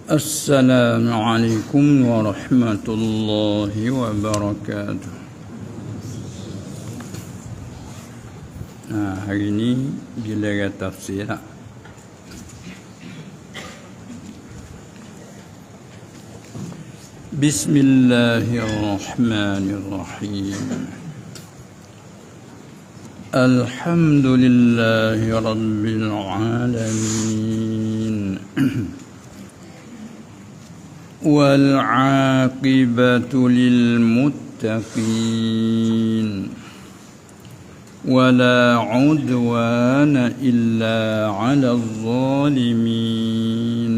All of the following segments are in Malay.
Assalamualaikum warahmatullahi wabarakatuh. Hari ini giliran tafsir lah. Bismillahirrahmanirrahim. Alhamdulillahi rabbil alamin. والعاقبة للمتقين ولا عدوان إلا على الظالمين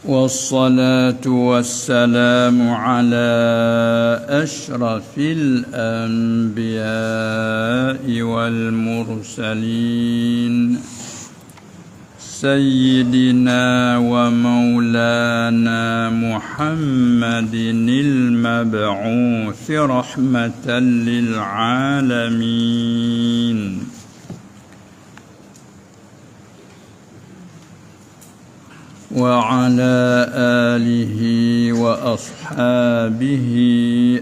والصلاة والسلام على أشرف الأنبياء والمرسلين سيدنا ومولانا محمد المبعوث رحمة للعالمين وعلى آله وأصحابه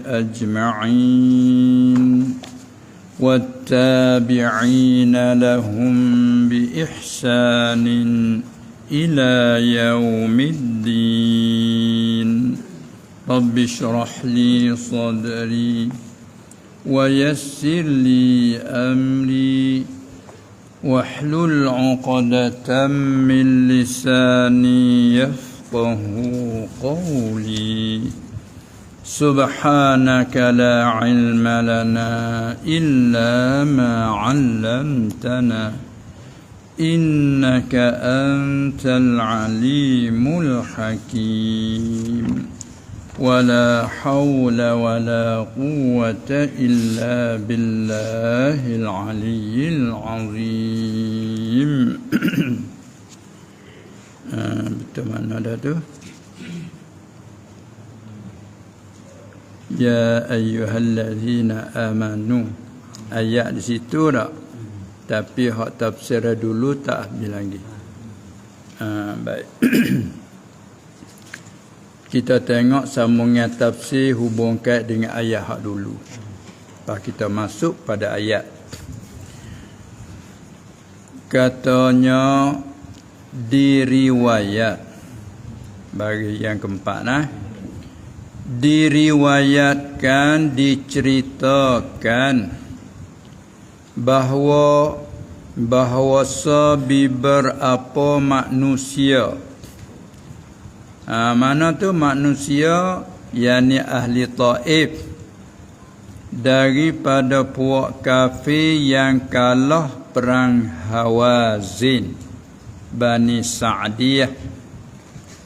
أجمعين والتابعين لهم بإحسان إلى يوم الدين رب اشرح لي صدري ويسر لي أمري واحلل عقدة من لساني يفقه قولي سبحانك لا علم لنا إلا ما علمتنا إنك أنت العليم الحكيم ولا حول ولا قوة إلا بالله العلي العظيم. Betul mana dah tu? Ya ayyuhallazina amanu. Ayat di situ tak? Tapi hak tafsir dulu tak habis lagi. Baik. Kita tengok sambungan tafsir hubungkan dengan ayat hak dulu. Lepas kita masuk pada ayat. Katanya diriwayat. Bagi yang keempat nah. Diriwayatkan, diceritakan bahawa beberapa manusia. Mana tu manusia, yakni ahli Taif, daripada puak kafir yang kalah perang Hawazin Bani Sa'diyah.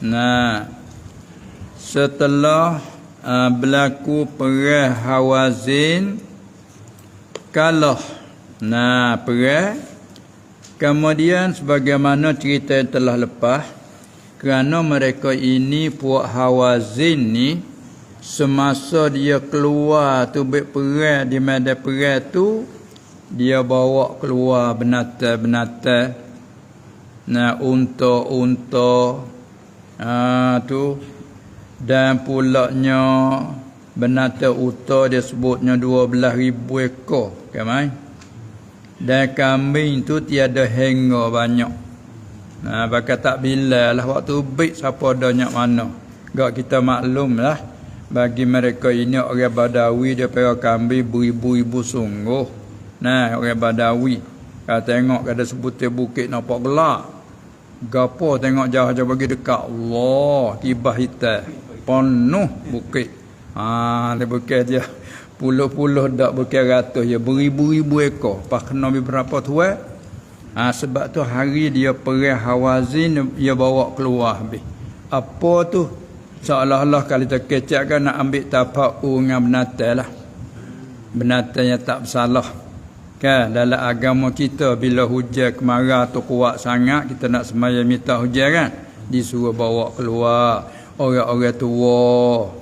Nah, setelah berlaku perang Hawazin, kalah. Nah, perang. Kemudian sebagaimana cerita yang telah lepas, kerana mereka ini puak Hawazin ni, semasa dia keluar tu berperang di medan perang tu, dia bawa keluar binatang-binatang. Nah, unta-unta tu, dan pulaknya binatang unta dia sebutnya 12,000 ekor, kan? Dan kambing tu tiada hingga banyak. Nah, bakal tak bila lah waktu baik siapa ada nyak mana. Gak kita maklum lah, bagi mereka ini orang Badawi, dia pergi kambing beribu-ribu sungguh. Nah, orang Badawi kalau tengok ada sebutir bukit nampak gelap. Gapo tengok jauh-jauh bagi dekat, Allah, kibah hitam penuh bukit. Dia bukit dia puluh-puluh dak bukit ratus ya, beribu-ribu ekor. Pas kena beberapa tuan. Sebab tu hari dia perang Hawazin, dia bawa keluar habis. Apa tu? Seolah-olah kalau kita kecakkan nak ambil tapak dengan binatang lah. Binatang yang tak bersalah. Kan dalam agama kita bila hujan kemarau tu kuat sangat, kita nak sembahyang minta hujan kan, disuruh bawa keluar orang-orang tua.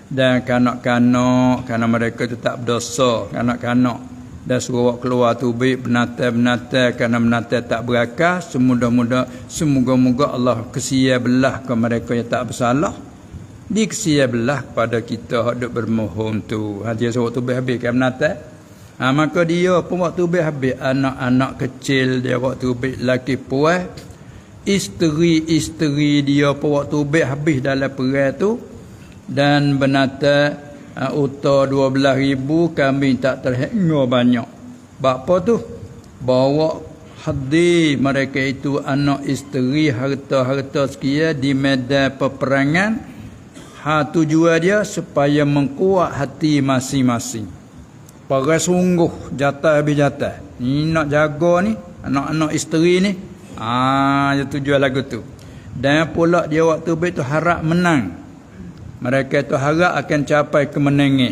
Dan kanak-kanak, kerana mereka itu tak berdosa, kanak-kanak. Dan suruh keluar tubik benatai-benatai kerana benatai tak berakal. Semoga-moga Allah kesia belah ke mereka yang tak bersalah. Dia kesia belah kepada kita yang bermohon tu. Dia suruh tubik habis kan benatai. Maka dia pun waktu tubik habis. Anak-anak kecil dia waktu tubik lelaki puas. Isteri-isteri dia pun waktu tubik habis dalam perang tu. Dan benatai unta 12,000, kambing tak terhingga banyak. Apa tu? Bawa hadir mereka itu anak isteri, harta-harta sekian di medan peperangan. Tujuan dia supaya mengkuat hati masing-masing. Para sungguh jatah habis jatah. Ni nak jaga ni anak-anak isteri ni. Dia tujuan lagu tu. Dan pula dia waktu tu harap menang. Mereka itu harap akan capai kemenangan.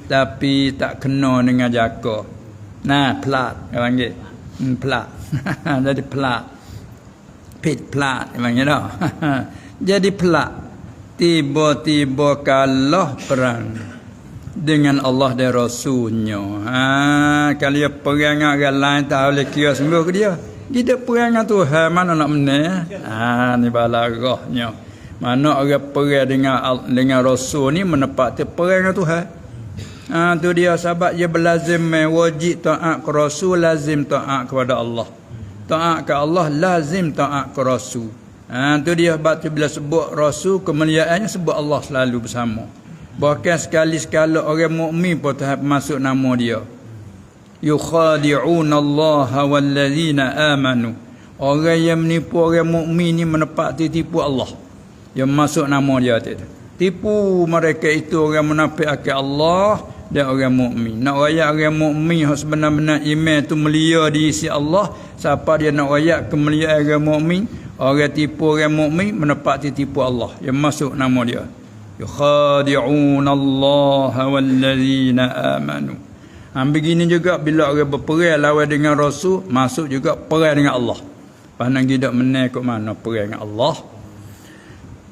Tapi tak kena dengan jaga. Plat. Dia panggil. Plat. Jadi plat. Pit plat. Dia panggil dah. Jadi plat. Tiba-tiba kalah perang. Dengan Allah dan Rasulnya. Kalau dia perang dengan orang lain tak boleh kira sembuh ke dia. Kita perang dengan Tuhan. Mana nak menang? Ni balarahnya. Mana orang perang dengan Rasul ni menepati perang dengan Tuhan. Tu dia sebab dia berlazim wajib taat ke Rasul, lazim taat kepada Allah. Taat ke Allah, lazim taat ke Rasul. Tu dia sebab tu bila sebut Rasul, kemuliaannya sebut Allah selalu bersama. Bahkan sekali-sekala orang mukmin pun Tuhan masuk nama dia. Yukhadi'una Allah wallazina amanu. Orang yang menipu orang mukmin ni menepati tipu Allah. Yang masuk nama dia tu. Tipu mereka itu orang munafik akal Allah dan orang mukmin. Nak royak orang mukmin yang sebenar-benar iman tu mulia di sisi Allah, siapa dia nak royak kemuliaan orang mukmin, orang tipu orang mukmin menepati tipu Allah. Yang masuk nama dia. Yukhadi'un Allah wallazina amanu. Begini juga bila orang berperang lawan dengan Rasul, masuk juga perang dengan Allah. Pandang tidak menang ke mana perang dengan Allah.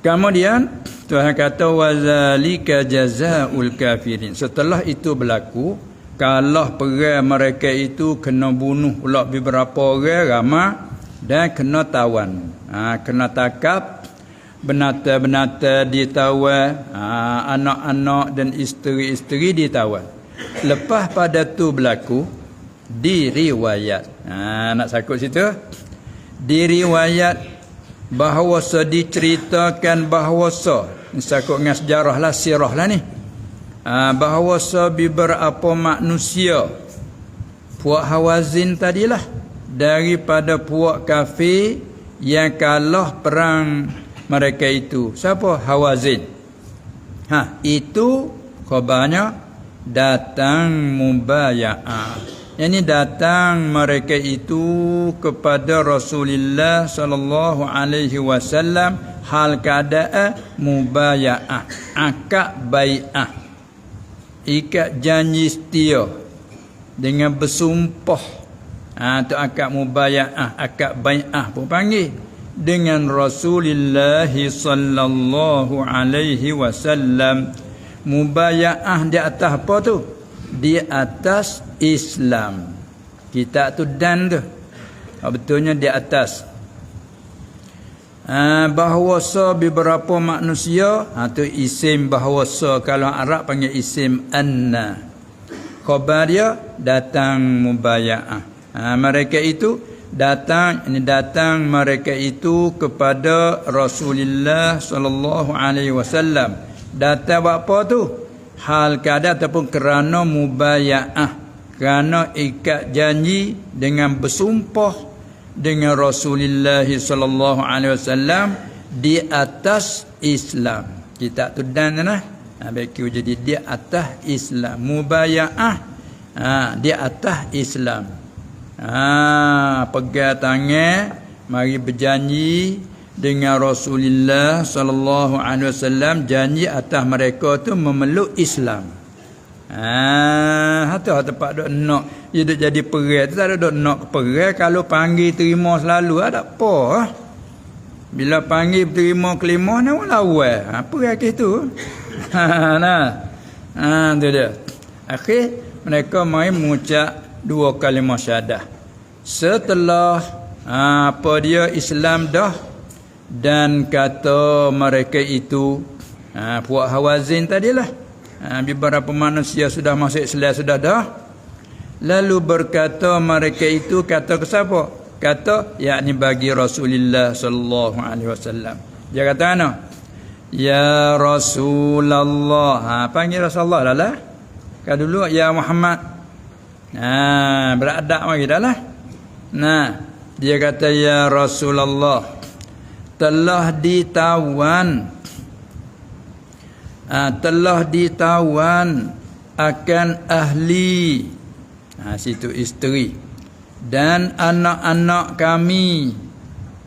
Kemudian Tuhan kata wazalika jazaul kafirin. Setelah itu berlaku, kalah perang mereka itu kena bunuh pula beberapa orang ramai dan kena tawan. Kena takap, benata-benata ditawan, anak-anak dan isteri-isteri ditawan. Lepas pada tu berlaku diriwayat. Nak sakut situ? Diriwayat bahawasa diceritakan bahawasa ni sakut dengan sejarah lah, sirah lah ni. Bahawasa beberapa manusia puak Hawazin tadilah daripada puak kafir yang kalah perang mereka itu. Siapa? Hawazin. Itu khabarnya datang mubaya'ah. Yang datang mereka itu kepada Rasulullah sallallahu alaihi wasallam hal keadaan mubaya'ah, akad bai'ah, ikat janji setia dengan bersumpah. Tu akad mubaya'ah, akad bai'ah pun panggil, dengan Rasulullah sallallahu alaihi wasallam. Mubaya'ah di atas apa tu? Di atas Islam. Kita tu dan tu. Betulnya di atas. Bahawasa beberapa manusia, tu isim bahawasa. Kalau Arab panggil isim anna. Khabar dia datang mubaya'ah. Mereka itu datang mereka itu kepada Rasulullah sallallahu alaihi wasallam. Datang apa tu? Hal keadaan ataupun kerana mubaya'ah, kerana ikat janji dengan bersumpah dengan Rasulullah sallallahu alaihi wasallam di atas Islam. Kita tu dan nah. Bagi jadi di atas Islam. Mubaya'ah di atas Islam. Pegang tangan, mari berjanji dengan Rasulullah sallallahu alaihi wasallam, janji atas mereka tu memeluk Islam. Tempat dok nak dia dok jadi perang tu, tak ada dok nak perang. Kalau panggil terima selalu ada apa. Bila panggil terima kelima nak lawan. Perang ke tu. Tu dia. Akhir mereka mai mengucap dua kalimah syahadah. Setelah apa dia Islam dah, dan kata mereka itu puak Hawazin tadilah, beberapa manusia sudah masuk Islam sudah dah, lalu berkata mereka itu kata ke siapa? Kata yakni bagi Rasulullah sallallahu alaihi wasallam. Dia kata ana, ya Rasulullah, panggil Rasulullah lah. Kan dulu ya Muhammad. Beradab lagi dah lah. Nah, dia kata ya Rasulullah, telah ditawan akan ahli, situ isteri dan anak-anak kami,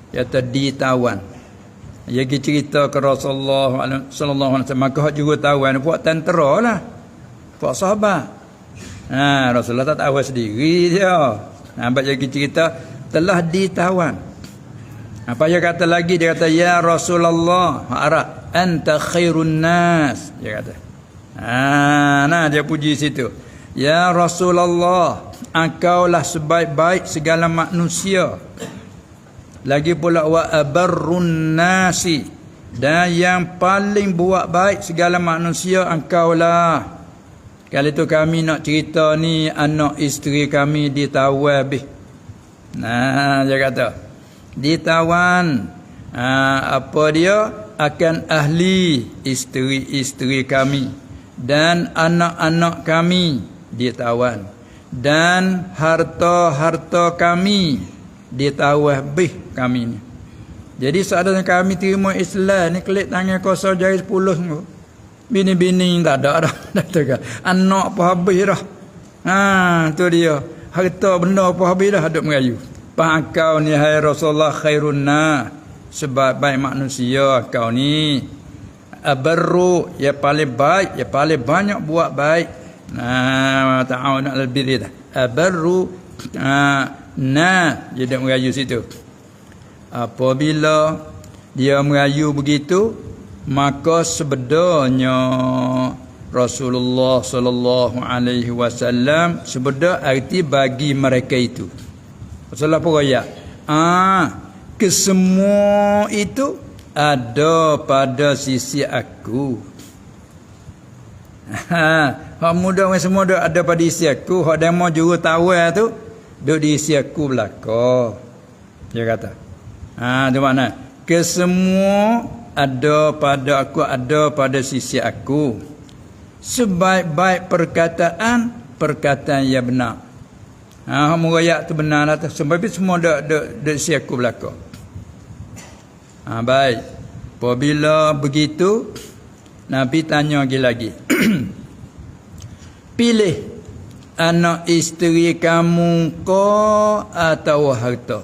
kata ditawan. Dia pergi cerita ke Rasulullah sallallahu alaihi wasallam, maka juga tawan buat tentera lah, buat sahabat. Rasulullah tak tahu sendiri dia. Nampak dia cerita telah ditawan. Apa dia kata lagi? Dia kata ya Rasulullah, Arab, anta khairun nas. Dia kata. Dia puji situ. Ya Rasulullah, engkaulah sebaik-baik segala manusia. Lagi pula wa abarrun nasi, dan yang paling buat baik segala manusia engkaulah. Kali tu kami nak cerita ni anak isteri kami ditawan habis. Dia kata ditawan apa dia akan ahli isteri-isteri kami dan anak-anak kami ditawan, dan harta-harta kami ditawan habis kami ni. Jadi seadanya kami terima Islam ni kelik tangan kosong jari 10 semua. Bini-bini tak ada dah. Anak pun habis dah. Tu dia. Harta benda pun habis dah, duk merayu. Kau ni hai Rasulullah khairun nas, sebab baik manusia kau ni. Abarru, ya paling baik, ya paling banyak buat baik. Ta'awun 'alal birri dah. Abarru dia duk merayu situ. Apabila dia merayu begitu, maka sebenarnya Rasulullah sallallahu alaihi wasallam sebenarnya arti bagi mereka itu. Rasulullah pun kaya, kesemua itu ada pada sisi aku. Hak muda semua ada pada sisi aku. Hak demo juru tawar tu duduk di sisi aku belaka. Dia kata. Tu makna kesemua ada pada aku, ada pada sisi aku. Sebaik-baik perkataan yang benar. Merayak tu benar lah. Sebab itu semua ada sisi aku belaka. Baik. Apabila begitu, Nabi tanya lagi. Pilih anak isteri kamu ko atau harta.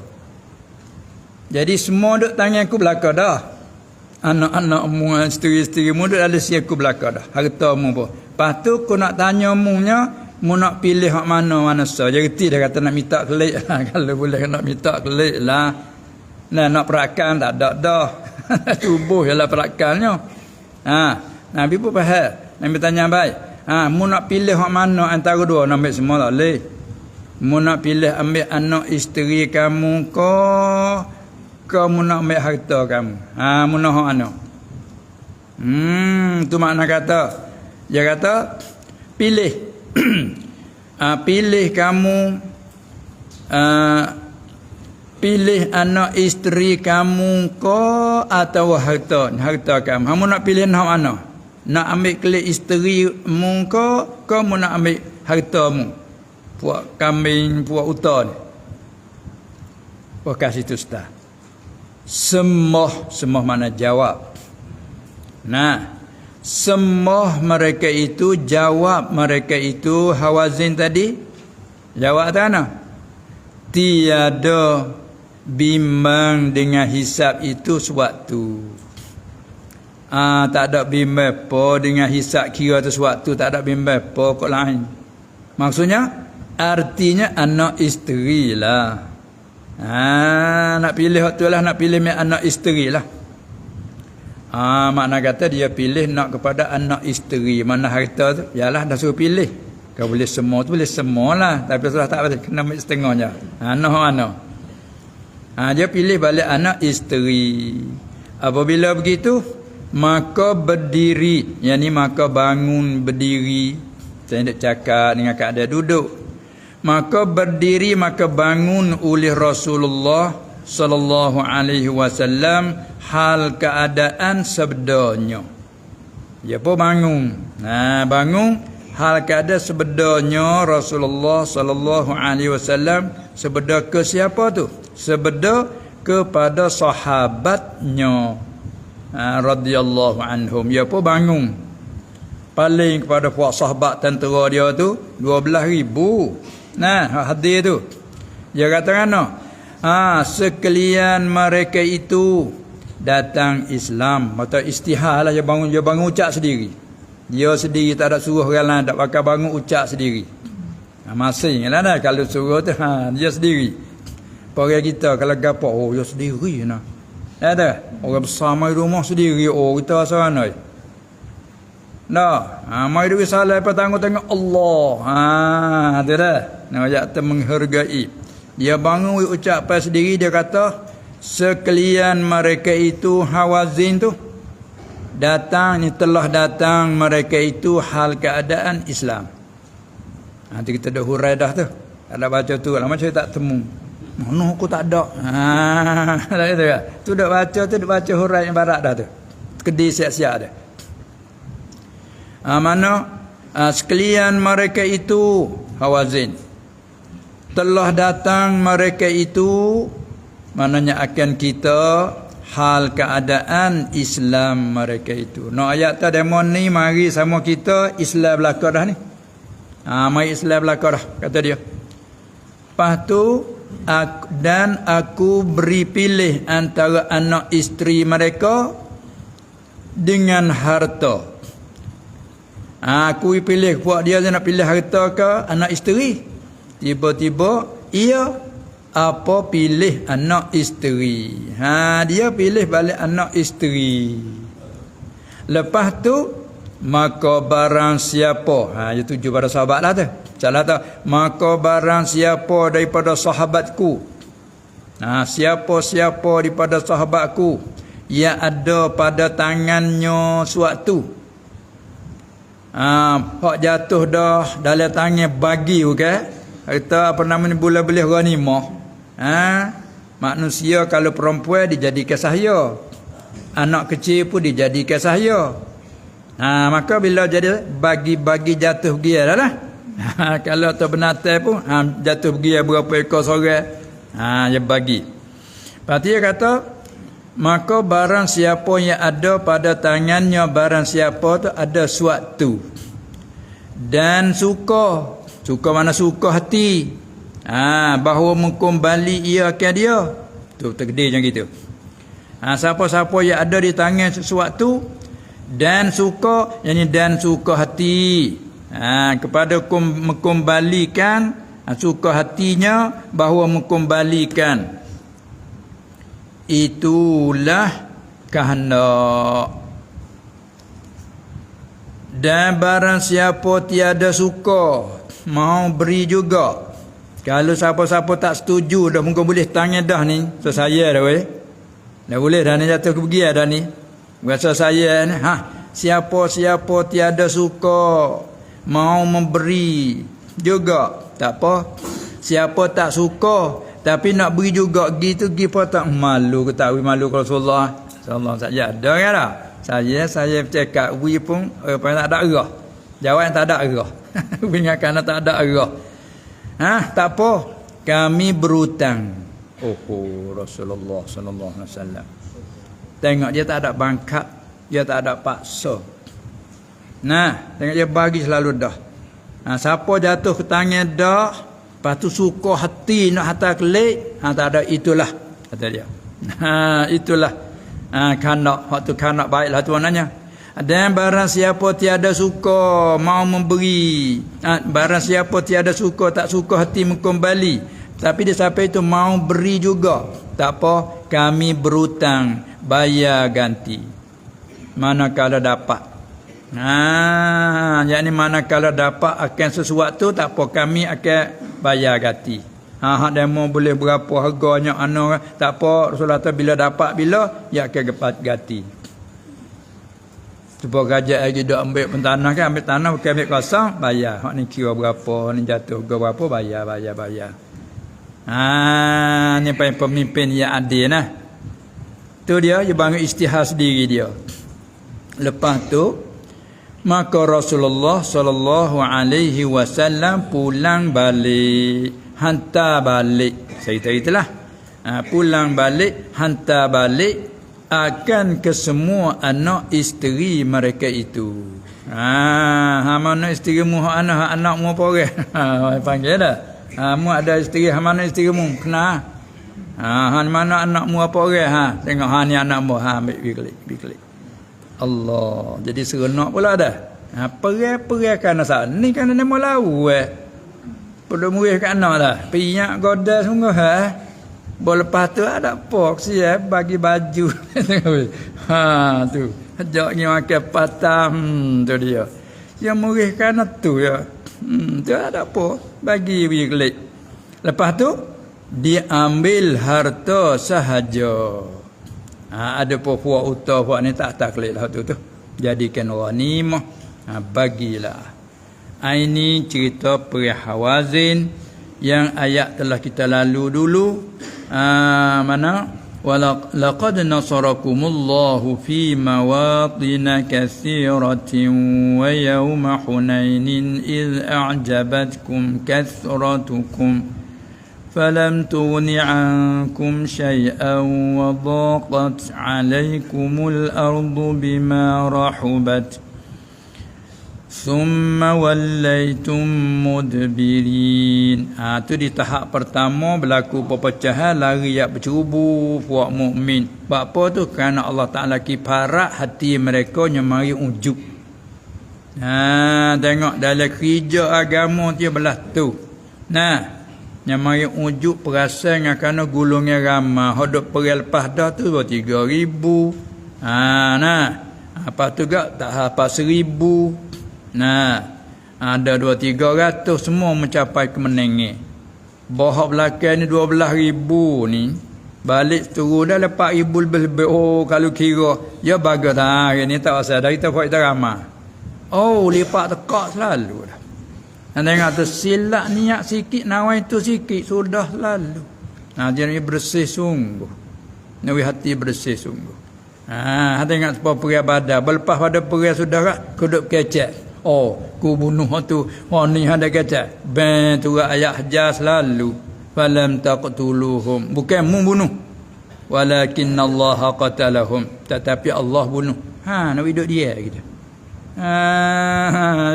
Jadi semua duk tanya aku belaka dah. Anak-anakmu, isteri-isterimu duk ada si aku belaka dah. Hartamu pun. Lepas tu aku nak tanya munya, mu nak pilih hak mana saja. Dia reti dia kata nak minta kelik lah. Kalau boleh nak minta kelik lah. Nak perakan tak ada dah. Tubuh ialah perakannya. Nabi pun faham. Nabi tanya baik. Mu nak pilih hak mana antara dua? Nak ambil semua tak boleh. Mu nak pilih ambil anak isteri kamu kamu nak ambil harta kamu. Mu nak hak anak. Tu makna kata. Dia kata pilih. Pilih kamu pilih anak isteri kamu atau harta kamu. Kamu nak pilih nak mana? Nak ambil kelik isterimu kamu nak ambil hartamu? Puak kambing, puak uta ni. Puak kasih tu ustaz. Semoh mana jawab. Semoh mereka itu, jawab mereka itu Hawazin tadi. Jawab tak mana? Tiada bimbang dengan hisab itu sewaktu. Tak ada bimbang apa dengan hisab kira tu sewaktu, tak ada bimbang apa kok lain. Maksudnya artinya anak isteri lah. Nak pilih waktu lah, nak pilih anak isteri lah. Makna kata dia pilih nak kepada anak isteri. Mana harta tu? Yalah dah suruh pilih. Kalau boleh semua tu boleh semualah, tapi sudah tak boleh kena ambil setengahnya. Mana. Dia pilih balik anak isteri. Apabila begitu, maka berdiri, yakni maka bangun berdiri. Saya nak cakap dengan keadaan duduk. Maka berdiri, maka bangun oleh Rasulullah sallallahu alaihi wasallam hal keadaan sabdanya. Dia pun bangun. Bangun hal keadaan sabdanya Rasulullah sallallahu alaihi wasallam. Sabda ke siapa tu? Sabda kepada sahabatnya radhiyallahu anhum. Dia pun bangun. Paling kepada puak sahabat tentera dia tu 12,000. Hadir tu. Dia kata mana? Sekalian mereka itu datang Islam. Mata istihar lah dia bangun ucap sendiri. Dia sendiri tak ada suruh orang lain, tak pakai bangun ucap sendiri. Masing lah dah kalau suruh tu dia sendiri. Orang kita kalau gapo dia sendiri nah. Ada orang besar mai rumah sendiri kita sana. Mai duit salah petang-tengok Allah. Tu dah. Nak menghargai. Dia bangun ucap sendiri, dia kata sekalian mereka itu Hawazin tu datang, ni telah datang mereka itu hal keadaan Islam. Nanti kita dah hurai dah tu. Ada baca tu lama saya tak temu. Mana aku tak ada. Itu kan. Tu dak baca hurai yang barat dah tu. Kedai siap-siap dah. Sekalian mereka itu Hawazin telah datang mereka itu, maknanya akan kita hal keadaan Islam mereka itu. Ayat tu demo ni mari sama kita Islam belaka dah ni. Mari Islam belaka dah kata dia. Lepas tu dan aku beri pilih antara anak isteri mereka dengan harta. Aku pilih buat dia nak pilih harta ke anak isteri. Tiba-tiba ia pilih anak isteri. Dia pilih balik anak isteri. Lepas tu maka barang siapa, dia tuju pada sahabat lah tu. Salah tu, maka barang siapa daripada sahabatku. Siapa-siapa daripada sahabatku yang ada pada tangannya suatu. Hak jatuh dah dalam tangan bagi kita boleh beli ghanimah. Manusia kalau perempuan dijadikan sahaya, anak kecil pun dijadikan sahaya. Maka bila jadi bagi jatuh pergi lah. Kalau tu benatai pun jatuh pergi berapa ekor sorang. Dia bagi. Lepas tu dia kata maka barang siapa yang ada pada tangannya, barang siapa tu ada suatu dan suka mana suka hati, bahawa mengkembali ia ke dia tu takdir macam gitu. Siapa-siapa yang ada di tangan sesuatu dan suka, yakni dan suka hati kepada mengkembalikan, suka hatinya bahawa mengkembalikan, itulah kehendak. Dan barang siapa tiada suka, mau beri juga. Kalau siapa-siapa tak setuju dah, mungkin boleh tanya dah ni. So saya dah boleh. Dah boleh dah ni, jatuh ke pergi dah ni. Rasa saya ni, siapa-siapa tiada suka, mau memberi juga, tak apa. Siapa tak suka tapi nak beri juga, gitu apa tak malu ke tak malu kalau Rasulullah sallallahu saja ada kan dah. Saya bercakap we pun tak ada erah. Jawab yang tak ada erah. Ingatkan tak ada erah. Tak apa. Kami berhutang. Rasulullah sallallahu alaihi wasallam. Tengok dia tak ada bangkat, dia tak ada paksa. Tengok dia bagi selalu dah. Siapa jatuh ke tangan dah, lepas tu suka hati nak hantar kelik, tak ada, itulah kata dia. Itulah kanak, waktu kanak baiklah tu maknanya. Dan barang siapa tiada suka mau memberi, barang siapa tiada suka, tak suka hati mengembali, tapi dia sampai itu mau beri juga, tak apa, kami berhutang bayar ganti manakala dapat. Yakni manakala dapat akan sesuatu tak apa kami akan bayar ganti. Hak demo boleh berapa harganya tak apa Rasulullah bila dapat bila ya akan dapat ganti. Cuba gajak lagi dak ambil pentanah kan ambil tanah bukan ambil kosong bayar. Hak ni kira berapa, ni jatuh harga berapa bayar. Ni pemimpin yang adil nah. Tu dia bangun istihad sendiri dia. Lepas tu maka Rasulullah sallallahu alaihi wasallam pulang balik, hantar balik. Saya ceritalah. Pulang balik, hantar balik akan ke semua anak isteri mereka itu. Mana isteri mu anak mu apa orang? Panggil dah. Mu ada isteri, mana isteri mu? Kena. Mana anak mu apa orang? Tengok ni anak mu, ambil biklik. Allah. Jadi seronok pula dah. Perih kan asal. Ni kan nama lau perlu murih kat anak dah. Pinyak goda sungguh lepas tu ada pok siap bagi baju. Tu. Ajak ni makan patah tu dia. Yang murih kan tu ya. Tu ada pok bagi biklik. Lepas tu diambil harta sahaja. Ada puak utah puak ni tak taklid lah tu. Jadikan ghanimah. Bagilah. Ini cerita perih Hawazin yang ayat telah kita lalu dulu. Mana? Walaqad nasarakumullahu fi mawatin katsiratin wa yawma Hunainin idh a'jabatkum kathratukum فلم تغن عنكم شيئا وضاقت عليكم الأرض بما رحبت ثم وليتم مدبرين. Tu di tahap pertama berlaku perpecahan, lari yang bercerubu puak mukmin. Sebab apa tu? Kerana Allah Ta'ala kiparat hati mereka yang mari ujub. Tengok dalam kerja agama dia belah tu. Yang mari ujub perasan kerana gulungnya ramah. Hodok peril lepas dah tu 3,000. Apa tu gak tak apa 1,000. Ada 2-300 semua mencapai kemenangan. Bawah belakang ni 12,000 ni. Balik turun dah 4,000 lebih. Kalau kira ya bagus hari ni tak pasal dah kita buat kita ramah. Lipat tekak selalu dah. Tengok tu silap niat sikit nawai tu sikit sudah lalu. Jadi bersih sungguh. Nawi hati bersih sungguh. Tengok apa perih badan. Berlepas pada perih sudah kuduk kecek. Ku bunuh tu. Ni ada kecek. Tu ayat hajar selalu. Falam taqtuluhum. Bukan mu bunuh. Walakinnallaha qatalahum. Tetapi Allah bunuh. Nawi duduk dia gitu.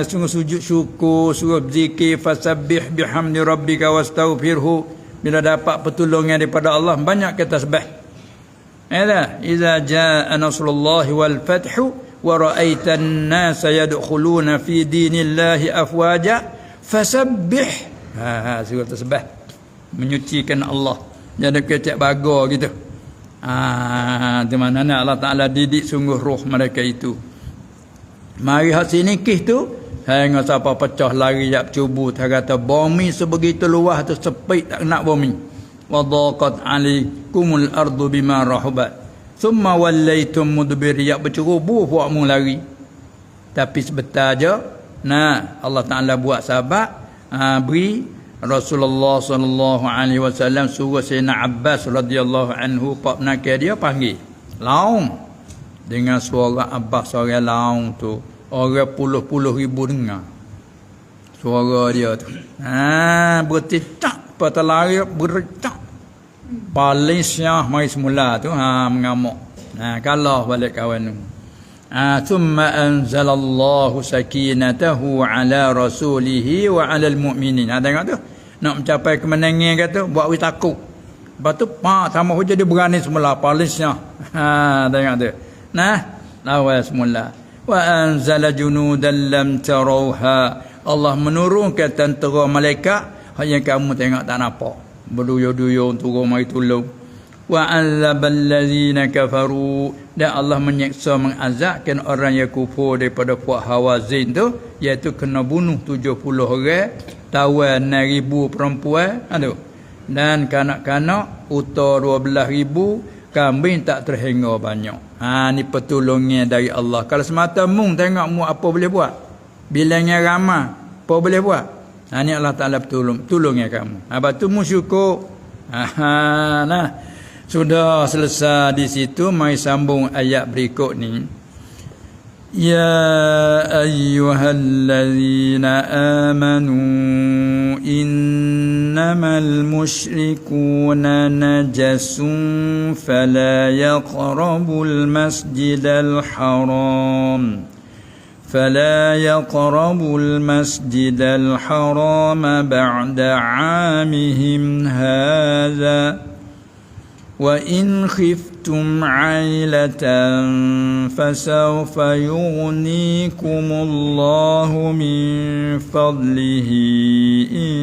Sungguh sujud syukur, suruh zikir, fasabbih bihamdi rabbika wastaghfirhu. Bila dapat pertolongan daripada Allah banyak kita tasbih. Iza jaa nasrullahi wal fathu wa ra'aitan nasa yadkhuluna fi dinillahi afwaja fasabbih. Suruh tasbih menyucikan Allah. Jadi kecek baga gitu. Di mana Allah Taala didik sungguh roh mereka itu. Mari hak sini kih tu hang siapa pecah lari yak cubu tak kata bumi sebegitu luas tu sepit tak nak bumi. Wadaqat alaikumul ardu bima rahabat. Thumma wallaitum mudbir yak bercerubu buatmu lari. Tapi sebentar je Allah Taala buat sebab beri Rasulullah sallallahu alaihi wasallam suruh Sayyidina Abbas radhiyallahu anhu pak nakir dia panggil. Laung dengan suara Abbas suara laung tu orang puluh-puluh ribu dengar suara dia tu. Bertitak petalari bertitak paling syah mai semula tu mengamuk. Kalah balik kawan tu. Thumma anzalallahu sakinatahu ala rasulihi wa ala almu'minin. Tengok tu nak mencapai kemenangan kata buat we takut. Lepas tu sama hujah dia berani semula paling syah. Tengok tu. Lawan semula. Wa anzala junudan lam tarawha. Allah menurunkan tentera malaikat yang kamu tengok tak nampak. Berduyur-duyur turun mari tolong. wa 'adzabal ladzina kafaru, dan Allah menyiksa mengazabkan orang yang kufur daripada puak Hawazin tu, iaitu kena bunuh 70 orang, tawan 6,000 perempuan, dan kanak-kanak uta 12,000, kambing tak terhingga banyak. Ni pertolongan dari Allah. Kalau semata mung tengok mu apa boleh buat, bilangnya ramai apa boleh buat, ni Allah Ta'ala tolongnya kamu. Lepas tu mu syukur. Nah, sudah selesai di situ. Mari sambung ayat berikut ni. Ya ayyuhallazina amanu innamal musyrikuna najasun fala yaqrabul masjidal haram فلا يقربوا المسجد الحرام بعد عامهم هذا وإن خفتم عيلة فسوف يغنيكم الله من فضله إن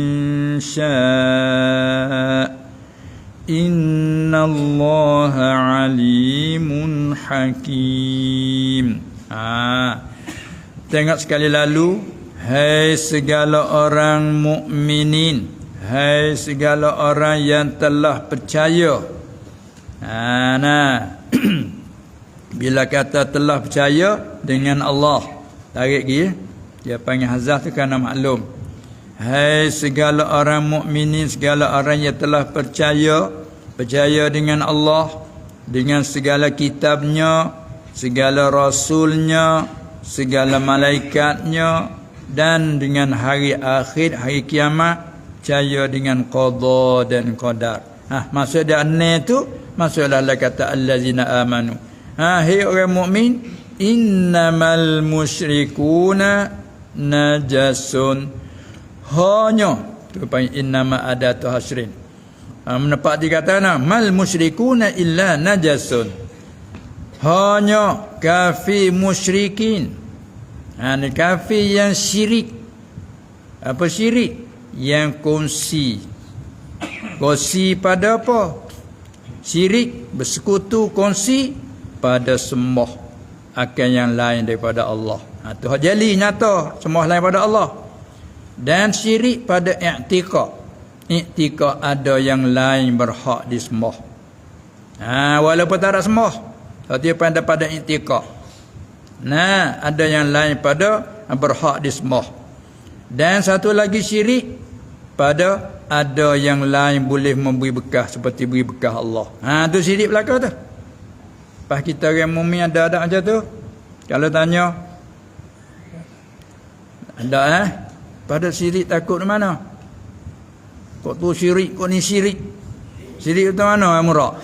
شاء إن الله عليم حكيم. Tengok sekali lalu, hai segala orang mukminin, hai segala orang yang telah percaya. Bila kata telah percaya dengan Allah, tarik lagi, dia panggil hazah tu kerana maklum. Hai segala orang mukminin, segala orang yang telah percaya dengan Allah, dengan segala kitabnya, segala rasulnya, segala malaikatnya, dan dengan hari akhir, hari kiamat, percaya dengan qada dan qadar. Maksud dia aneh tu, maksudlah Allah kata allazina amanu. Hai orang mukmin, innamal musyrikuna najasun. Hanya tu panggil innama adatu hasrin. Menepak dikatakan mal musyrikuna illa najasun. Hanya kafir musyrikin. Ni kafir yang syirik. Apa syirik? Yang kongsi. Kongsi pada apa? Syirik, bersekutu, kongsi pada sembah akan yang lain daripada Allah. Tu jali nyata sembah lain pada Allah. Dan syirik pada i'tiqad. I'tiqad ada yang lain berhak disembah. Walaupun tak ada sembah, dia pada i'tiqad. Ada yang lain pada berhak disembah. Dan satu lagi syirik pada ada yang lain boleh memberi bekah seperti beri bekah Allah. Tu syirik belaka tu. Pas kita orang mukmin ada macam tu. Kalau tanya ada pada syirik takut di mana? Kok tu syirik, kok ni syirik? Syirik tu mana murah?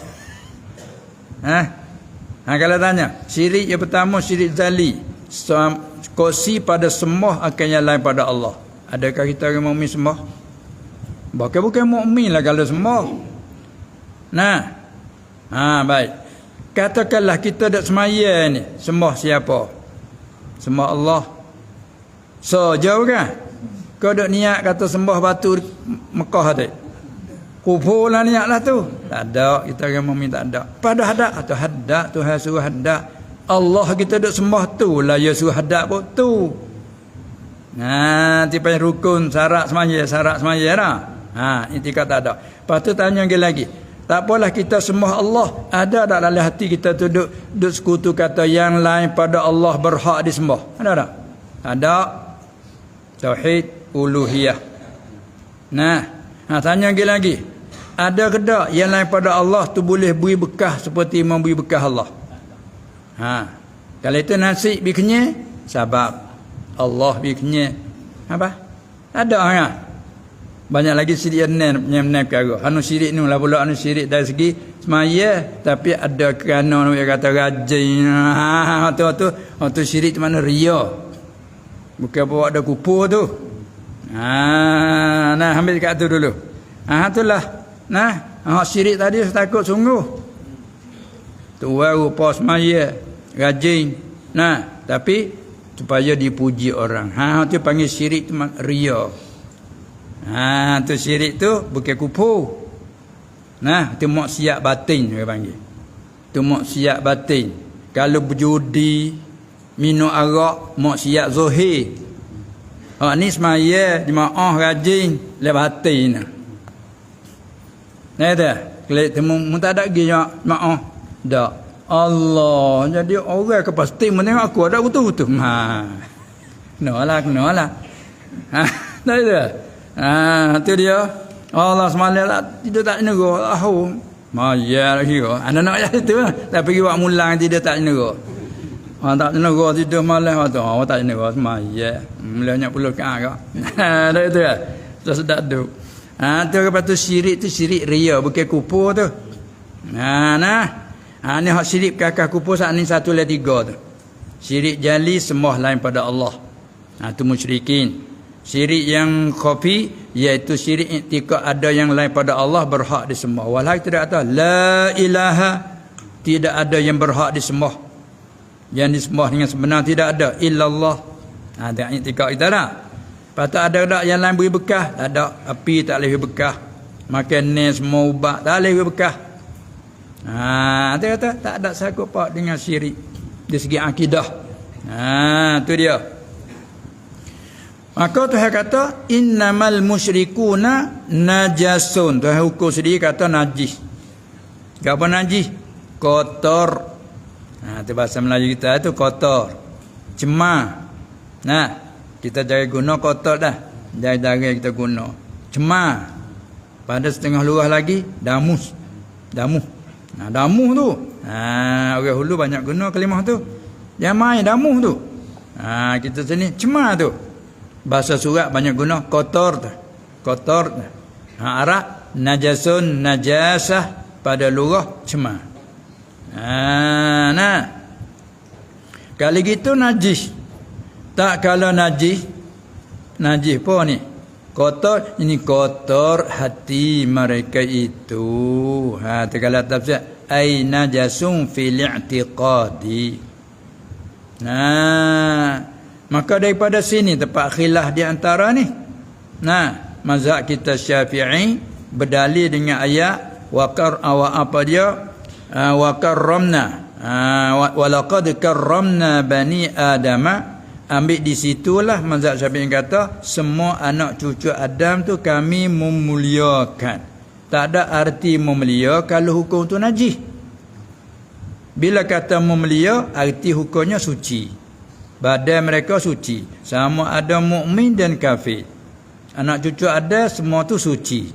Kalau tanya, syirik yang pertama syirik zali, kosi pada sembah akan yang lain pada Allah. Adakah kita orang mukmin sembah? Bukan mukmin lah kalau sembah. Baik. Katakanlah kita dak semaya ni, sembah siapa? Sembah Allah. So jauh kan? Kau dak niat kata sembah batu Mekah tu. Kubur lah niat lah tu. Tak ada, kita orang mukmin tak ada. Pada hadak atau hadak Tuhan suruh hadak. Allah kita duk sembah tu lah, ya suruh hadak pun tu. Tipe rukun syarat semaya dah. Itikad tak ada. Lepas tu tanya lagi. Tak apalah kita sembah Allah. Ada tak dalam hati kita tu duk sekutu kata yang lain pada Allah berhak disembah? Ada tak? Ada. Tauhid uluhiyah. Tanya lagi. Ada ke tak yang lain pada Allah tu boleh beri bekah seperti memberi bekah Allah? Kalau itu nasib bikenya, sebab Allah bikenya. Apa? Ada banyak lagi syirik yang perkara. Syirik ni lah pula syirik dari segi semaya, tapi ada kerana yang kata rajin. Tu syirik tu mana ria. Bukan bawa ada kupur tu. Ambil kat tu dulu. Itulah. Syirik tadi saya takut sungguh. Tua rupa semaya, rajin. Tapi supaya dipuji orang. Tu panggil syirik tu ria. Tu syirik tu bukan kufur. Nah, itu maksiat batin dia panggil. Itu maksiat batin. Kalau berjudi, minum arak, maksiat zahir. Ni semaya jemaah rajin le batin. Nah dah, kalau temu tak ada lagi jemaah. Dak. Allah, jadi orang ke pasti menengok aku ada betul-betul. Kenalah. Tak ada. Itu dia. Allah SWT tidak tak negara. Maya lagi kau. Anak-anak ya itu lah. Tapi pergi buat mulang tidak tak negara. Tak negara tidak malah waktu. Tak negara semaya. Mulanya puluh kau. Tak itu lah. Sudah duduk. Tu lepas tu syirik ria. Bukan kupur tu. Ni hak syirik kakak kupur saat ni 1 dan 3 tu. Syirik jali sembah lain pada Allah. Tu musyrikin. Syirik yang khafi iaitu syirik i'tikad ada yang lain pada Allah berhak disembah. Walau tidak ada la ilaha, tidak ada yang berhak disembah. Yang disembah dengan sebenar tidak ada illallah. Ada i'tikad kita dah. Patut ada tak yang lain beri bekah? Tak ada. Api tak boleh beri bekah. Makan ni semua ubat tak boleh beri bekah. Dia kata tak ada sangkut paut dengan syirik dari segi akidah. Tu dia. Maka Tuhan kata innamal musyrikuna najasun. Tuhan hukum sendiri kata najis. Apa najis? Kotor. Itu bahasa Melayu kita itu kotor. Cemar. Kita jangan guna kotor dah. Jangan kita guna. Cemar. Pada setengah luah lagi damus. Damuh tu. Orang hulu banyak guna kalimah tu. Jangan main damuh tu. Kita sini cemar tu. Bahasa surat banyak guna kotor. Arab najasun najasah pada lugah cemar. Kali gitu najis. Tak kalau najis apa ni? Kotor, ini kotor hati mereka itu. Kalau tafsir ai najasun fil i'tiqadi. Maka daripada sini tempat khilaf di antara ni. Mazhab kita Syafi'i berdalil dengan ayat wa karramna wa laqad karramna bani adama. Ambil di situlah mazhab Syafi'i kata semua anak cucu Adam tu kami memuliakan. Tak ada arti memulia kalau hukum tu najis. Bila kata memulia arti hukumnya suci. Badan mereka suci. Sama ada mukmin dan kafir. Anak cucu ada semua tu suci.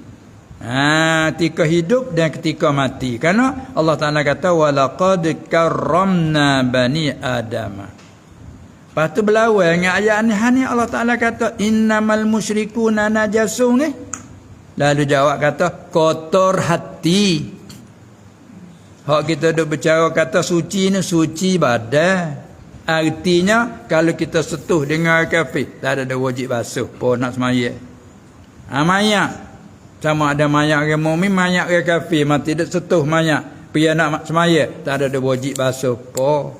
Ketika hidup dan ketika mati. Karena Allah Ta'ala kata walaqad karramna bani Adam. Lepas tu berlawan dengan ayat ni Allah Ta'ala kata innamal musyrikuna najasun ni. Lalu jawab kata kotor hati. Hak kita duk bercara kata suci ni suci badan. Artinya kalau kita setuh dengan kafir tak ada wajib basuh pun nak semaya. Mayat sama ada mayat orang mukmin mayat orang kafir mati dak setuh mayat pergi nak semaya tak ada wajib basuh pun.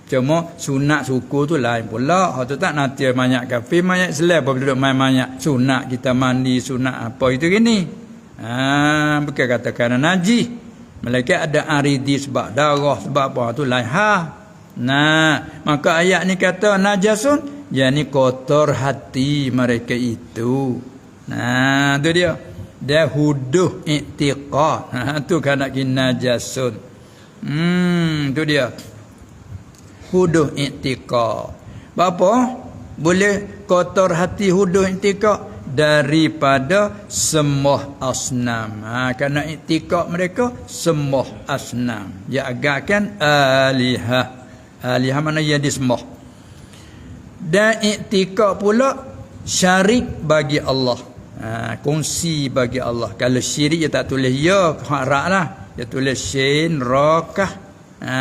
Cuma sunat suku tu lain pula. Hak tu tak nanti mayat kafir mayat Islam apa duduk main mayat sunat kita mandi sunat apa itu gini. Bukan kata kerana najis. Melainkan ada aridi sebab darah sebab apa tu lain maka ayat ni kata najasun, yakni kotor hati mereka itu. Tu dia. Dia huduh i'tiqad. Tu kan nak najasun. Tu dia. Huduh i'tiqad. Apa? Boleh kotor hati huduh i'tiqad daripada sembah asnam. Kerana i'tiqad mereka sembah asnam. Dia agakkan alihah. Alihah mana yang disembah. Dan i'tikad pula syarik bagi Allah. Kongsi bagi Allah. Kalau syirik dia tak tulis ya hak lah. Dia tulis syin rakah.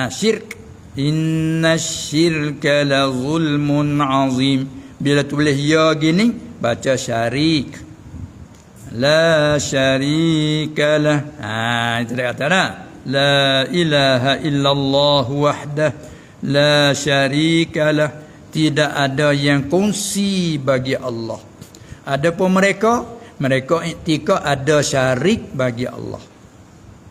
Syirk. Inna syirka la zulmun azim. Bila tulis ya gini baca syarik. La syarika lah. Itu dia kata dah. La ilaha illallah wahdah. La syarikalah, tidak ada yang kongsi bagi Allah. Adapun mereka i'tikad ada syarik bagi Allah.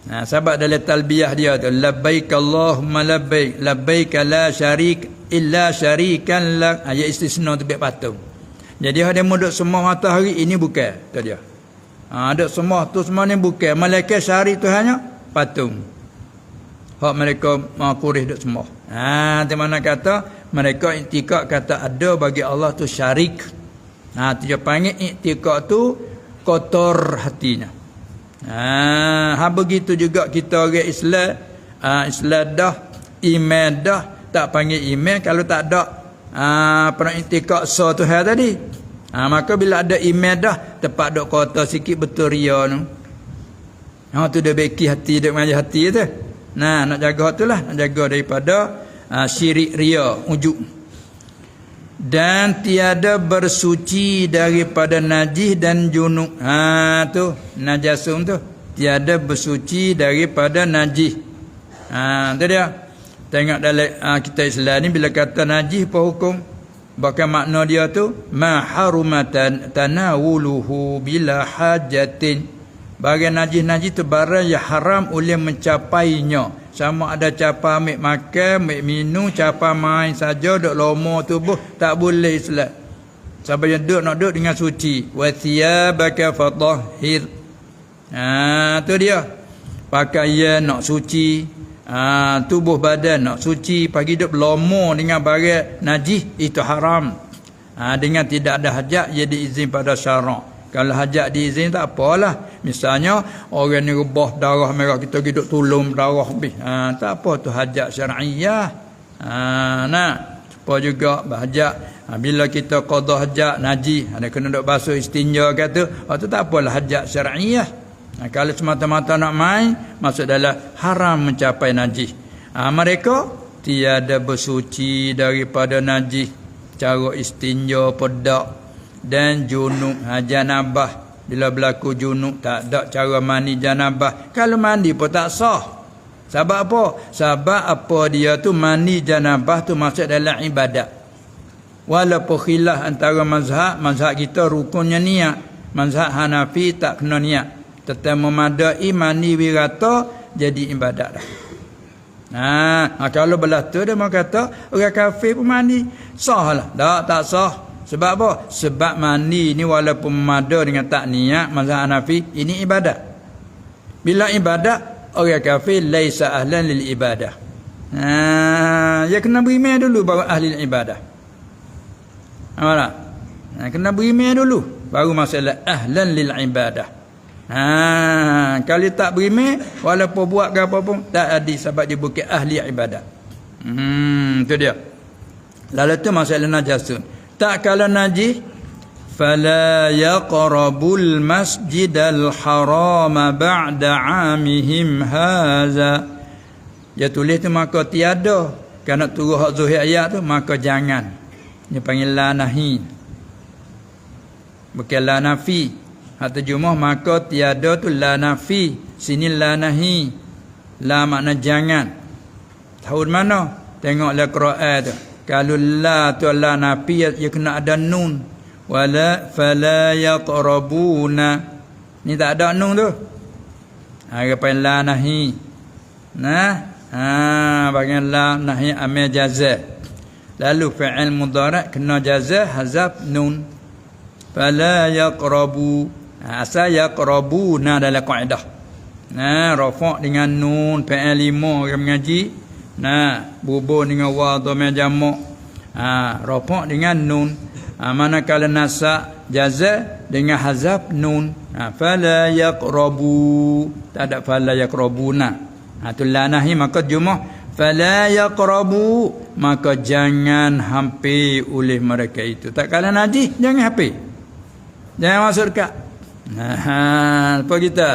Sebab dalam talbiyah dia tu, labbaik Allahumma labbaik, labbaik la syarik illa syarikan lak. Ayat istisna tu biar patung. Jadi ada duk semua matahari ini bukan tu dia. Ada semua tu semua ni bukan. Malaikat syarik tu hanya patung. Hak mereka Quraisy duk semua. Di mana kata mereka iktikad kata ada bagi Allah tu syarik. Tu dia panggil iktikad tu kotor hatinya. Begitu juga kita orang Islam, Islam dah, iman dah, tak panggil iman kalau tak ada pernah iktikad so Tuhan tadi. Maka bila ada iman dah, tepat dok kotor sikit betul ria tu. Tu dia beki hati, dia mengajar hati tu. Nak jaga tu lah, nak jaga daripada syirik ria, ujub. Dan tiada bersuci daripada najis dan junub. Tu najasum tu, tiada bersuci daripada najis. Tu dia. Tengok dalam kitab Islam ni bila kata najis apa hukum? Bahkan makna dia tu ma harumatan tanawuluhu bila hajatin. Bagian najis tu barang yang haram oleh mencapainya. Sama ada capa ambil makan, ambil minum, capa main saja, duk lomo tubuh, tak boleh Islam. Siapa yang nak duduk dengan suci. Wa thiyabaka fatahhir. Tu dia. Pakaian nak suci, tubuh badan nak suci, pagi duduk lomo dengan barang najis itu haram. Dengan tidak ada hajat ia diizin pada syarak. Kalau hajat diizin tak apalah. Misalnya orang ni rebah darah merah, kita hidup tolong darah habis. Tak apa tu hajat syar'iyah. Supaya juga bahajat. Bila kita qada hajat najis, ada kena duk basuh istinja kata, tu tak apalah hajat syar'iyah. Kalau semata-mata nak main, masuk dalam haram mencapai najis. Mereka tiada bersuci daripada najis. Cara istinja pedak dan junub, janabah. Bila berlaku junub tak ada cara mandi janabah. Kalau mandi pun tak sah. Sebab apa? Sebab apa dia tu mandi janabah tu masuk dalam ibadat. Walaupun khilaf antara mazhab kita rukunnya niat. Mazhab Hanafi tak kena niat. Tetap memadai mandi wirata jadi ibadat dah. Kalau belah tu dia mau kata orang kafir pun mandi sah lah. Tak sah. Sebab apa? Sebab mandi ni walaupun memada dengan tak niat mazhab Hanafi, ini ibadat. Bila ibadat, orang kafir laisa ahlan lil ibadah. Dia kena beriman dulu baru ahli ibadah. Nampak? Kena beriman dulu baru masalah ahlan lil ibadah. Kalau tak beriman walaupun buat ke apa pun tak ada, sebab dia bukan ahli ibadah. Itu dia. Lalu tu masalah najasun. Tak kala najis, fala yaqrabul masjidal harama ba'da 'amihim haza. Dia tulis tu maka tiada. Kerana turun hak zuhir ayat tu, maka jangan. Dia panggil la nahi. Bukan la nafi. Hak terjemah maka tiada tu la nafi. Sini la nahi. La makna jangan. Tahu mana? Tengoklah Quran tu. Kalau la tu la nafi, ia kena ada nun. Wala fala yaqrabuna. Ni tak ada nun tu. Apa la nahi. Bagian la nahi amil jaza. Lalu fi'il mudhari' kena jaza hazaf nun. Fala yaqrabu. Asal yaqrabuna dalam kaedah. Rafa' dengan nun, fi'il 5 orang mengaji. Bubur dengan wa dhamma jamak. Rafa' dengan nun. Manakala nasa jaza dengan hazaf nun. Fala yaqrabu. Tak ada fala yaqrabuna. Tu la nahi maka jumlah fala yaqrabu, maka jangan hampir oleh mereka itu. Tak kala najis jangan hampir. Jangan masuk dekat. Apa kita?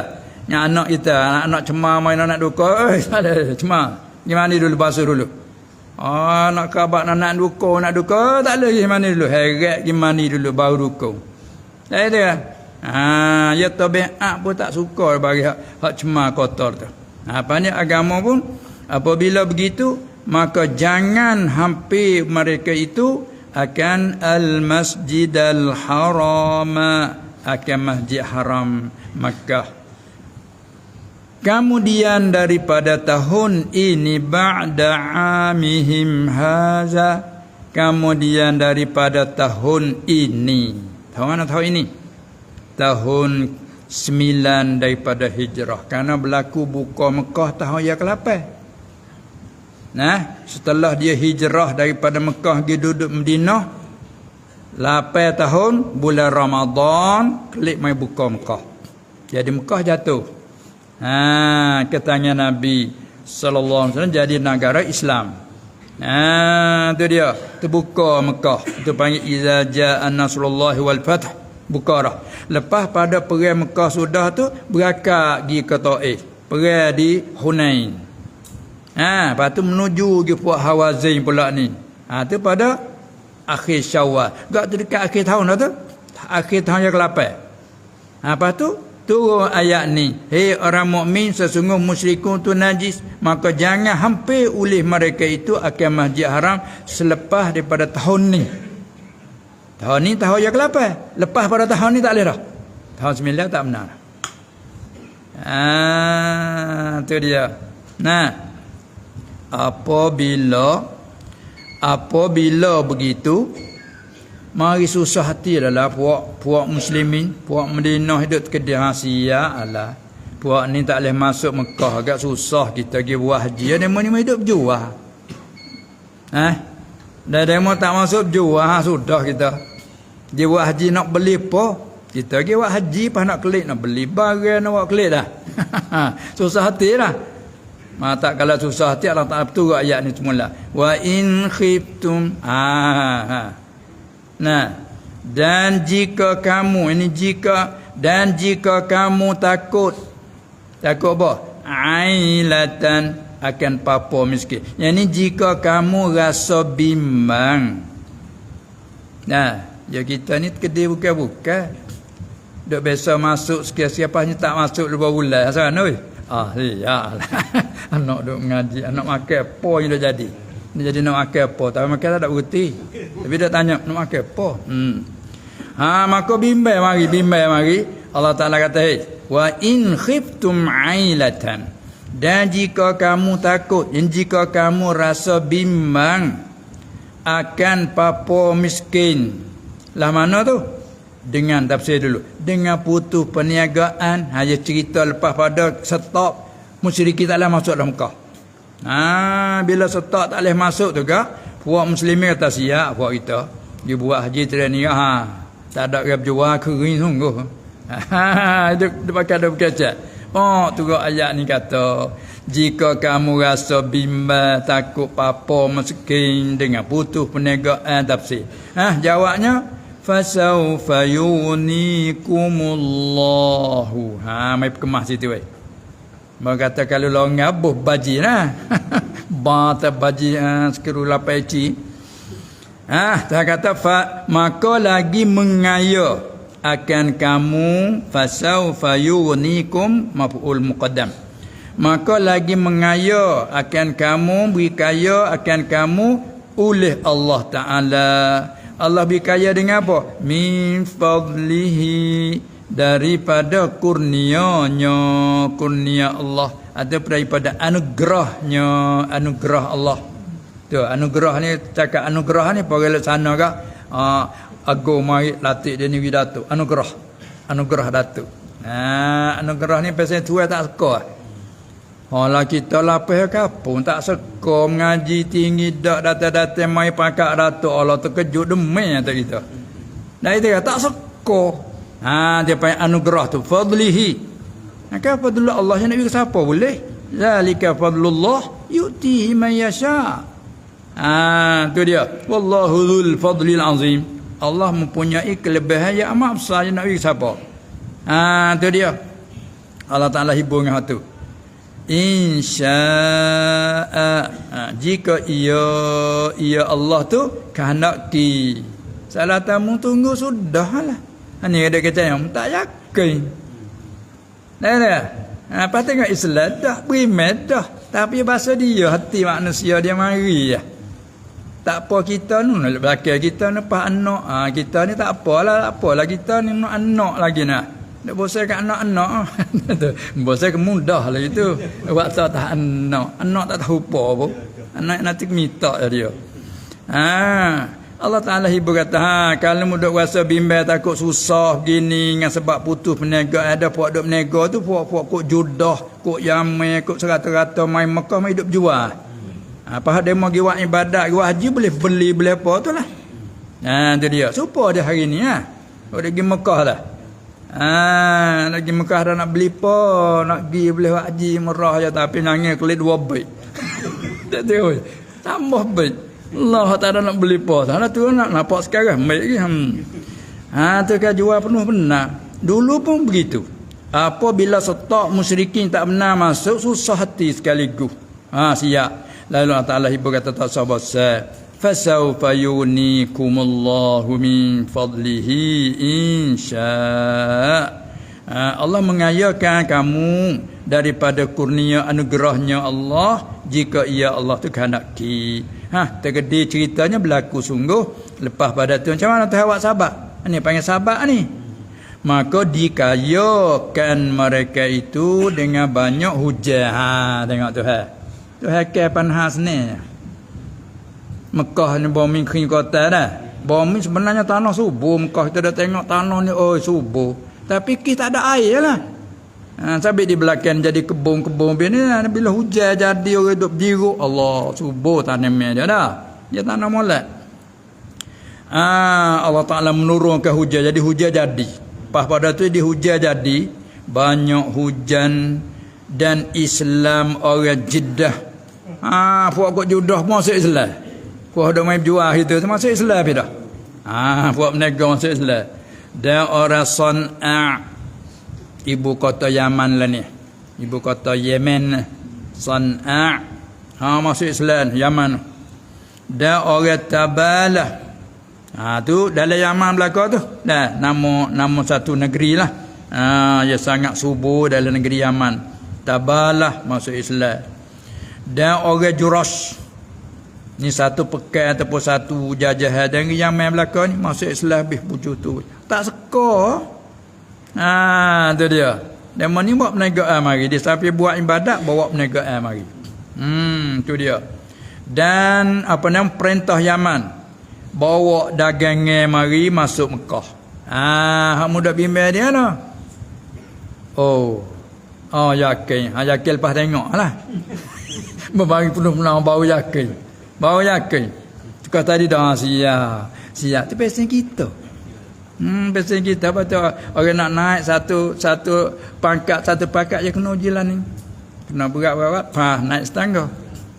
Yang anak kita, anak cemar main anak duka. Tak ada cemar. Gimana dulu basuh dulu. Nak kabar nak duka tak boleh gimana dulu. Heret gimana dulu baru duka. Tak ada. Ya tabiat pun tak suka bagi hak cemar kotor tu. Apa ni agama pun apabila begitu maka jangan hampir mereka itu akan al-masjidal haram, akan masjid haram Makkah. Kemudian daripada tahun ini ba'da amihim haza, kemudian daripada tahun ini, tahun mana tahun ini? Tahun 9 daripada hijrah, kerana berlaku buka Mekah tahun yang ke-8. Nah, setelah dia hijrah daripada Mekah pergi duduk Madinah 8 tahun, bulan Ramadan klik mai buka Mekah. Jadi Mekah jatuh. Katanya Nabi sallallahu alaihi wasallam jadi negara Islam. Tu dia, terbuka Mekah. Itu panggil iza jaa nasrullahi wal fath, buka dah. Lepas pada perang Mekah sudah tu, berakak pergi ke Taif, perang di Hunain. Lepas tu menuju ke puak Hawazin pula ni. Tu pada akhir Syawal. Gak tu dekat akhir tahun dah tu. Akhir tahun yang ke-8. Lepas tu turun ayat ni, hei orang mukmin, sesungguh musyrikun tu najis, maka jangan hampir oleh mereka itu akan Masjid Haram selepas daripada tahun ni. Tahun ni tahun yang ke-8. Lepas pada tahun ni tak boleh dah. Tahun 9 tak benar. Tu dia. Nah, apabila begitu, mari susah hati adalah puak muslimin, puak Madinah hidup kedai Asia lah. Puak ni tak boleh masuk Mekah, agak susah kita pergi buat haji. Demo ni hidup jual. Dah demo tak masuk jual, sudah kita. Dia buat haji nak beli apa? Kita pergi buat haji pas nak klik, nak beli barang nak buat klik dah. Susah hati lah. Tak kalau susah hati Allah Ta'ala turun ayat ni semula. Wa in khiftum. Nah, dan jika kamu, ini jika kamu takut apa? Ailatan, akan papa miskin. Yang ni jika kamu rasa bimbang. Nah, ya kita ni kedai bukan. Duk biasa masuk siapa-siapanya tak masuk 2 bulan. Asal mana weh? Ya lah. Anak duk mengaji, anak makan apa yang dah jadi. Dia jadi nak makan apa? Tapi makan tak berhenti. Tapi dia tanya nak makan apa? Maka bimbang mari. Allah Ta'ala kata, wa in khiftum ailatan, dan jika kamu takut, jika kamu rasa bimbang akan papa miskin. Lah mana tu? Dengan tafsir dulu. Dengan putus perniagaan, hanya cerita lepas pada stop musyrikin taklah masuk dalam Mekah. Bila stop tak boleh masuk tu kah, puak muslimin kata siap puak kita. Dia buat haji training tak ada rap jual kering sungguh. Dia pakai ada berkacat. Turun ayat ni kata, jika kamu rasa bimbang takut papa miskin dengan putus perniagaan, tafsir. Jawabnya fasawfa yunikumullahu. Mai kemas situ weh. Mereka kata kalau lo ngabuh baji lah. Bata baji sekeru lapaici. Tak kata maka lagi mengaya akan kamu, fasawfa yunikum maf'ul muqaddam. Maka lagi mengaya akan kamu, beri kaya akan kamu oleh Allah Ta'ala. Allah beri kaya dengan apa? Min fadlihi, daripada kurnianya, kurnia Allah, atau daripada anugerahnya, anugerah Allah. Tu anugerah ni, cakap anugerah ni pergi sana kah? Agung mari latih dia ni datuk. Anugerah datuk. Anugerah ni pasal tua tak suka. Lah kita lapis kapung tak suka mengaji tinggi dak datang-datang mai pakak datuk, Allah terkejut demi atas kita. Dah itu tak suka. Dia panggil anugerah tu fadlihi. Maka fadlullah Allah yang nak bagi siapa boleh? Zalika fadlullah yu'tihi man yasha. Tu dia. Wallahu dzul fadlil azim. Allah mempunyai kelebihan yang amat besar yang nak bagi siapa. Tu dia. Allah Ta'ala hibur dengan tu. Insya'a, jika ia Allah tu kehendaki. Salah tamu tunggu sudahlah. Ni ada kata yang tak yakin. Apa tengok Islam dah primat dah. Tapi bahasa dia hati manusia dia mari ya. Tak apa kita ni belakang kita ni pas anak. Kita ni tak apalah kita ni nak anak lagi nak. Nak bosan kat anak-anak. Bosan ke mudah lah itu. Waktu tak anak. Anak tak tahu apa pun. Anak nanti minta dia. Allah Ta'ala hibur kata, kalau mudah rasa bimbang takut susah gini dengan sebab putus peniaga, ada puak duk peniaga tu puak-puak kok judah, kok Yaman, kok serata-rata main Mekah main hidup jual. Apa dia mau giwak ibadat, giwak haji boleh beli, boleh apa tu lah. Itu dia. Supaya dia hari ni dia pergi Mekah lah. Nak pergi Mekah dah nak beli apa, nak pergi boleh haji murah je tapi nangis kulit 2 baik. Tak tahu. Tambah baik. Allah Ta'ala nak beli apa. Sana tu nak nampak sekarang baik lagi. Tu kan jual penuh benar. Dulu pun begitu. Apabila stok musyrikin tak benar masuk, susah hati sekaligus. Siap. Lalu Allah Ta'ala hibur kata tak sabar. Fasawfa yunikumullahu min fadlihi insya' Allah mengayakan kamu daripada kurnia anugerahnya Allah jika ia Allah tu kehendaki. Tergede ceritanya berlaku sungguh. Lepas pada tu macam mana tu awak sabar? Ini panggil sabar ni. Maka dikayakan mereka itu dengan banyak hujan. Tengok tu Tuhan ke panhas ni. Mekah ni bumi kering kota dah. Bumi sebenarnya tanah subur. Mekah kita dah tengok tanah ni subur. Tapi kita tak ada air lah. Sampai di belakang jadi kebun-kebun ni. Bila hujan jadi orang hidup biru. Allah subur tanamnya dia dah. Dia tanam molek. Allah Ta'ala menurunkan hujan. Jadi hujan jadi. Lepas pada tu di hujan jadi. Banyak hujan. Dan Islam orang Jeddah. Puak kok Jeddah masuk Islam. Puak ada main jual itu masuk Islam dah. Puak berniaga masuk Islam. Dan orang San'a, ibu kota Yaman lah ni. Ibu kota Yemen. San'a. Masuk Islam Yaman. Dan orang Tabalah. Tu dalam Yaman belakang tu. Dah nama satu negeri lah. Dia sangat subur dalam negeri Yaman. Tabalah masuk Islam. Dan orang Jurash. Ni satu pekan ataupun satu jajahan dari Yaman belakang ni masuk Islam habis pujuk tu. Tak seka. Tu dia. Dan ni buat perniagaan mari. Dia sampai buat ibadat bawa perniagaan mari. Tu dia. Dan perintah Yaman bawa dagangan mari masuk Mekah. Hak muda bimbang dia lah. Yakin. Yakin lepas tengoklah. Membagi penuh-penuh baru yakin. Baru yakin. Tukar tadi dah siap. Itu pesen kita. Pesen kita. Apa tu? Orang nak naik satu pangkat je kena ujilan ni. Kena berat-berat. Naik setangga.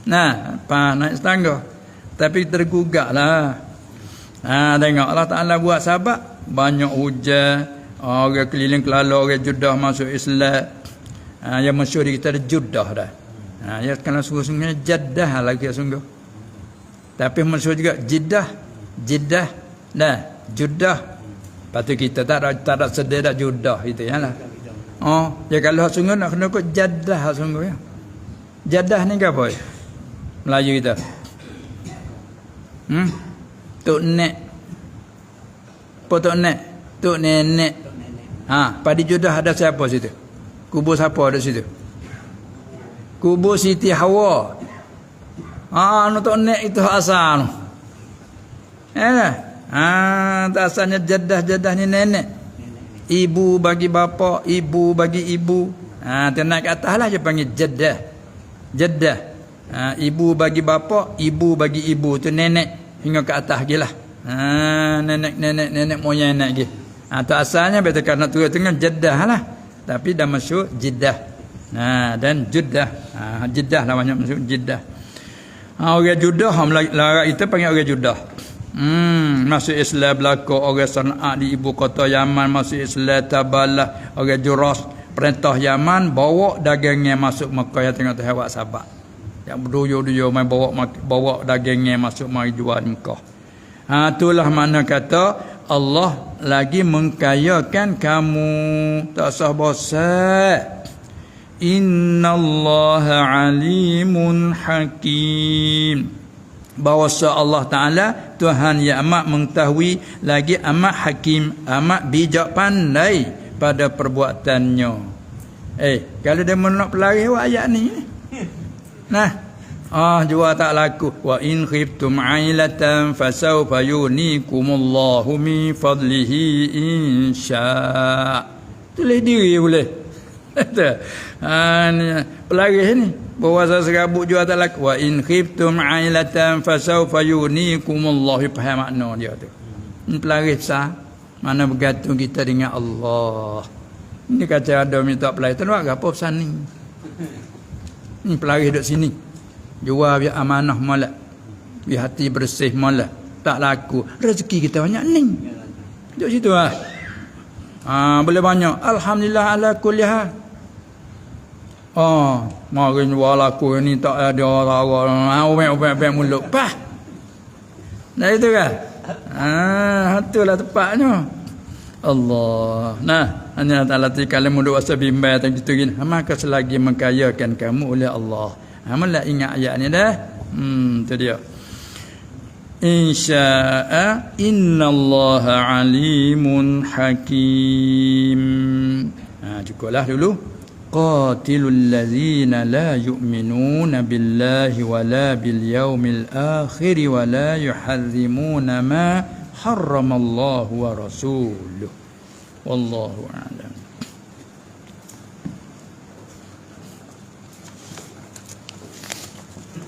Naik setangga. Tapi tergugak lah. Tengok Allah Ta'ala buat sahabat. Banyak hujan. Orang keliling kelala. Orang Jeddah masuk Islam. Yang masyhur di kita ada Jeddah dah. Ya kalau sungguh-sungguhnya Jeddah lagi sungguh. Tapi maksud juga Jeddah dah Jeddah. Patut kita tak ada sedih dah Jeddah itu ya lah. Kalau sungguh nak kena kok Jeddah sungguh ya. Jeddah ni apa? Melayu kita. Tok nek. Tok nek. Tok nenek. Pada Jeddah ada siapa situ? Kubur siapa ada situ? Kubur Siti Hawa. Tok nek itu asal. Tak asalnya Jeddah ni nenek. Ibu bagi bapa, ibu bagi ibu. Naik ke atas lah dia panggil Jeddah. Ibu bagi bapa, ibu bagi ibu tu nenek hingga ke atas lagi lah. Nenek moyang nenek lagi. Tu asalnya betul kan nak turun tengah Jeddah lah. Tapi dah masuk Jeddah. Dan Jeddah. Jeddah lah banyak masuk Jeddah. Orang Jeddah larat itu panggil orang Jeddah. Masuk Islam belaka orang San'a di ibu kota Yaman masuk Islam Tabalah orang Jurash perintah Yaman bawa dagangnya masuk Mekah yang tengok awak sahabat. Yang berduyur-duyur main bawa dagangnya masuk mari jual Mekah. Itulah makna kata Allah lagi mengkayakan kamu. Tak usah bosan. Innallaha alimun hakim. Bahawasa Allah Ta'ala Tuhan yang amat mengetahui lagi amat hakim, amat bijak pandai pada perbuatannya. Kalau dia nak pelari awak ayat ni. Nah, jua tak laku. Wa in khiftum ailatan fasawfa yunikumullahu min fadlihi insya. Tulis diri boleh. Pelari ni puasa serabut jua tak laku. Wa in khiftum ailatan fasawfa yunikumullahu, faham makna dia tu. Pelari besar, mana bergantung kita dengan Allah. Ini kata ada minta pelari tu nak apa pesan ni? Ni pelari duduk sini. Jual biar amanah molek. Biar hati bersih molek. Tak laku. Rezeki kita banyak ni. Duduk situ lah. Boleh banyak. Alhamdulillah ala kulli hal. Mari jual laku ni tak ada orang. Ubek-ubek mulut. Pah. Nah itu kan? Itulah tepatnya. Allah. Nah, hanya ta'ala kalau muduk wasa bimbang tak gitu gini. Maka selagi mengkayakan kamu oleh Allah. Malah ingat ayat ni dah. Tu dia. Insya'a innallaha alimun hakim. Cukuplah dulu. Qatilul ladzina la yu'minuna billahi wala bil yaumil akhir wala yuharrimuna ma harramallahu wa rasuluhu. Wallahu a'lam.